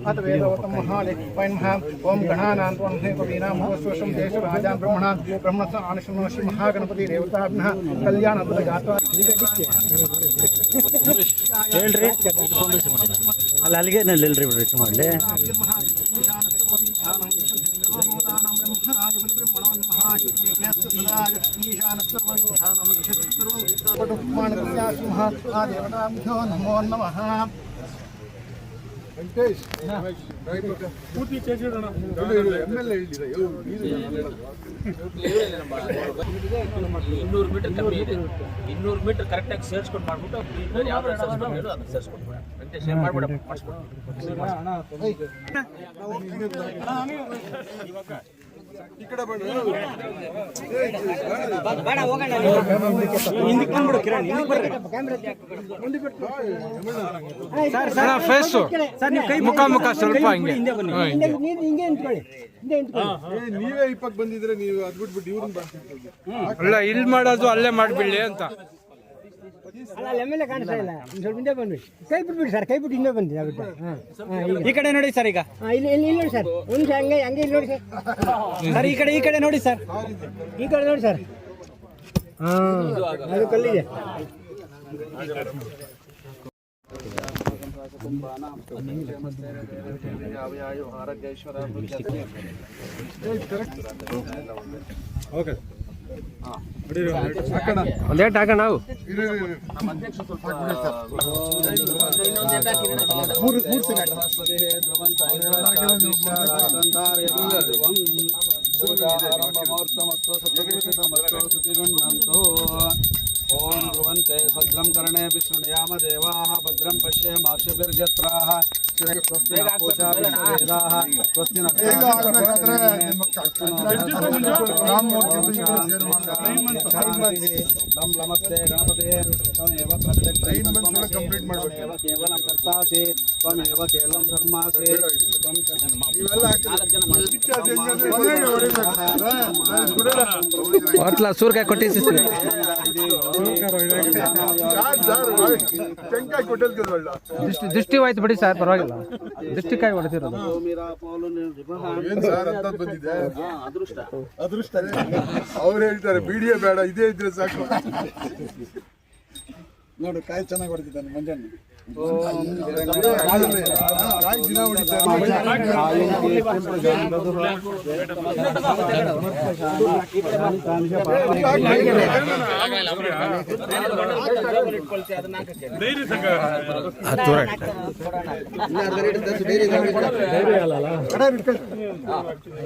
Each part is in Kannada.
अथ वेदवतं महालिक्वैन्मः ओम गणानान्त्वं कवीनां भवस्वशं देशराजान् ब्रह्मणः आनशनोषि महागणपति देवताभ्यः कल्याणपदगात्वा ಹೇಳ್ರಿ ಅಲ್ಲಿ ಅಲ್ಲಿಗೆ ನಲ್ಲಿ ಇಲ್ರಿ ಬಿಡ್ರಿ ಮಾಡಲಿ नमो नमः పూర్తి చేసేదన్నా ఎమ్మెల్యే 200 ಮೀಟರ್ ಕಮ್ಮಿ ಇದೆ 200 ಮೀಟರ್ ಕರೆಕ್ಟ್ ಆಗಿ ಸೇರಿಸ್ಕೊಂಡು ಮಾಡ್ಬಿಟ್ಟು ಯಾವ ಸೇರಿಸ್ಕೊಂಡು ಹೇಳು ಅದನ್ನ ಸೇರಿಸ್ಕೊಂಡು ವೆಂಕಟೇಶ್ ಏನು ಮಾಡ್ಬೇಡ ಮಾಡಿಸ್ಕೊಂಡು ಈ ಕಡೆ ಬನ್ನಿ ಬೇಡ ಹೋಗೋಣ ಹಿಂದಕ್ಕೆ ಬಂದ್ಬಿಡು ಕಿರಣ್ ಹಿಂದಕ್ಕೆ ಬರ್ರಿ ಸರ್ ಫೇಸ್ ಸರ್ ನಿಮ್ಮ ಕೈ ಮುಖ ಸ್ವಲ್ಪ ಹಿಂದೆ ಬನ್ನಿ ಹಿಂಗೆ ನಿಂತ್ಕೊಳ್ಳಿ ನೀವೇ ಇಪ್ಪಕ್ಕೆ ಬಂದಿದ್ರೆ ನೀವು ಅದು ಬಿಟ್ಬಿಟ್ಟು ಇವ್ರನ್ನ ಅಲ್ಲ ಇಲ್ಲಿ ಮಾಡೋದು ಅಲ್ಲೇ ಮಾಡಿಬಿಡ್ಲಿ ಅಂತ ಅಲ್ಲ ಎಮ್ಮೆಲ್ಲೆ ಕಾಣಿಸ್ತಾ ಇಲ್ಲ ಸ್ವಲ್ಪ ಹಿಂದೆ ಬಂದ್ವಿ ಕೈ ಬಿಟ್ಬಿಡಿ ಸರ್ ಕೈ ಬಿಟ್ಟು ಹಿಂದೆ ಬಂದಿ ಈ ಕಡೆ ನೋಡಿ ಸರ್ ಈಗ ಇಲ್ಲಿ ಇಲ್ಲಿ ನೋಡಿ ಸರ್ ಒಂದು ನಿಮಿಷ ಹಂಗೆ ಹಂಗೆ ಇಲ್ಲಿ ನೋಡಿ ಸರ್ ಸರ್ ಈ ಕಡೆ ನೋಡಿ ಸರ್ ಈ ಕಡೆ ನೋಡಿ ಸರ್ ಅದು ಕಲ್ಲಿದೆ ಓಕೆ ಒಂದೇಟ್ ಹಾಕೋಣ ನಾವು ओम ध्रुवन्ते भद्रं कर्णे विष्णुयाम देवाः भद्रं पश्येमाशभिर्यत्राः स्वस्ति पूजाभिर्वेदाः स्वस्ति नमस्ते गणपते त्वमेव प्रत्यक्षमेव केवलं कर्तासि त्वमेव केवलं धर्मासि ಹೋಟ್ಲ ಸೂರ್ಕಾಯಿ ಕೊಟ್ಟಿಸಿಸ್ತೀವಿ ದೃಷ್ಟಿ ಹೋಯ್ತು ಬಿಡಿ ಸರ್ ಪರವಾಗಿಲ್ಲ ದೃಷ್ಟಿಕಾಯಿ ಹೊಡೆದಿರೋದು ಅದೃಷ್ಟ ಅವ್ರು ಹೇಳ್ತಾರೆ ಬಿಡಿಯೇ ಬೇಡ ಇದೇ ಇದ್ರೆ ಸಾಕು ನೋಡು ಕಾಯಿ ಚೆನ್ನಾಗಿ ಹೊಡೆದಿದ್ದಾನೆ ಮಂಜಾನೆ ದಿನ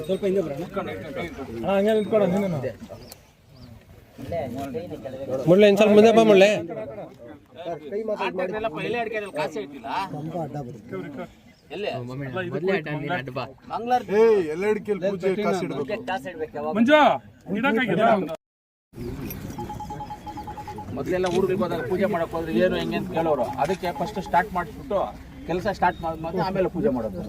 ಸ್ವಲ್ಪ ಹಿಂದೆ ಬರೋಣ ಹಂಗೆ ನಿಂತ್ಕೊಳ್ಳ ಮುಳ್ಳೆ ಇನ್ನು ಸ್ವಲ್ಪ ಮುಂದೆ ಬಾ ಮುಳ್ಳೆ ಮೊದಲೆಲ್ಲ ಊರಿಗೆ ಹೋದಾಗ ಪೂಜೆ ಮಾಡಕ್ ಹೋದ್ರೆ ಏನು ಹೆಂಗೆ ಅಂತ ಕೇಳೋರು ಅದಕ್ಕೆ ಫಸ್ಟ್ ಸ್ಟಾರ್ಟ್ ಮಾಡಿಬಿಟ್ಟು ಕೆಲಸ ಸ್ಟಾರ್ಟ್ ಮಾಡಿದ್ಮೇಲೆ ಆಮೇಲೆ ಪೂಜೆ ಮಾಡೋದು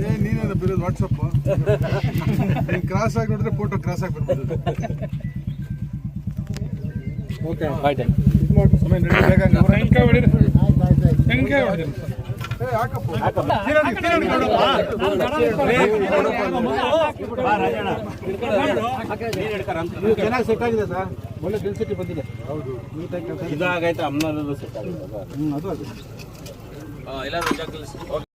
ನೀನೇನ ಬಿರೋದು ವಾಟ್ಸಪ್ ಕ್ರಾಸ್ ಆಗಿ ನೋಡಿದ್ರೆ ಫೋಟೋ ಕ್ರಾಸ್ ಆಗಿ ಬರ್ಬೋದು ಓಕೆ ಆಯ್ತು ಚೆನ್ನಾಗಿ ಸೆಟ್ ಆಗಿದೆ ಸರ್ ಒಳ್ಳೆ ಡೆನ್ಸಿಟಿ ಬಂದಿದೆ ಹೌದು ಇದಾಗೈತೆ ಅಮ್ಮನವರು ಸೆಟ್ ಆಗಿದೆ ಅದು ಎಲ್ಲರೂ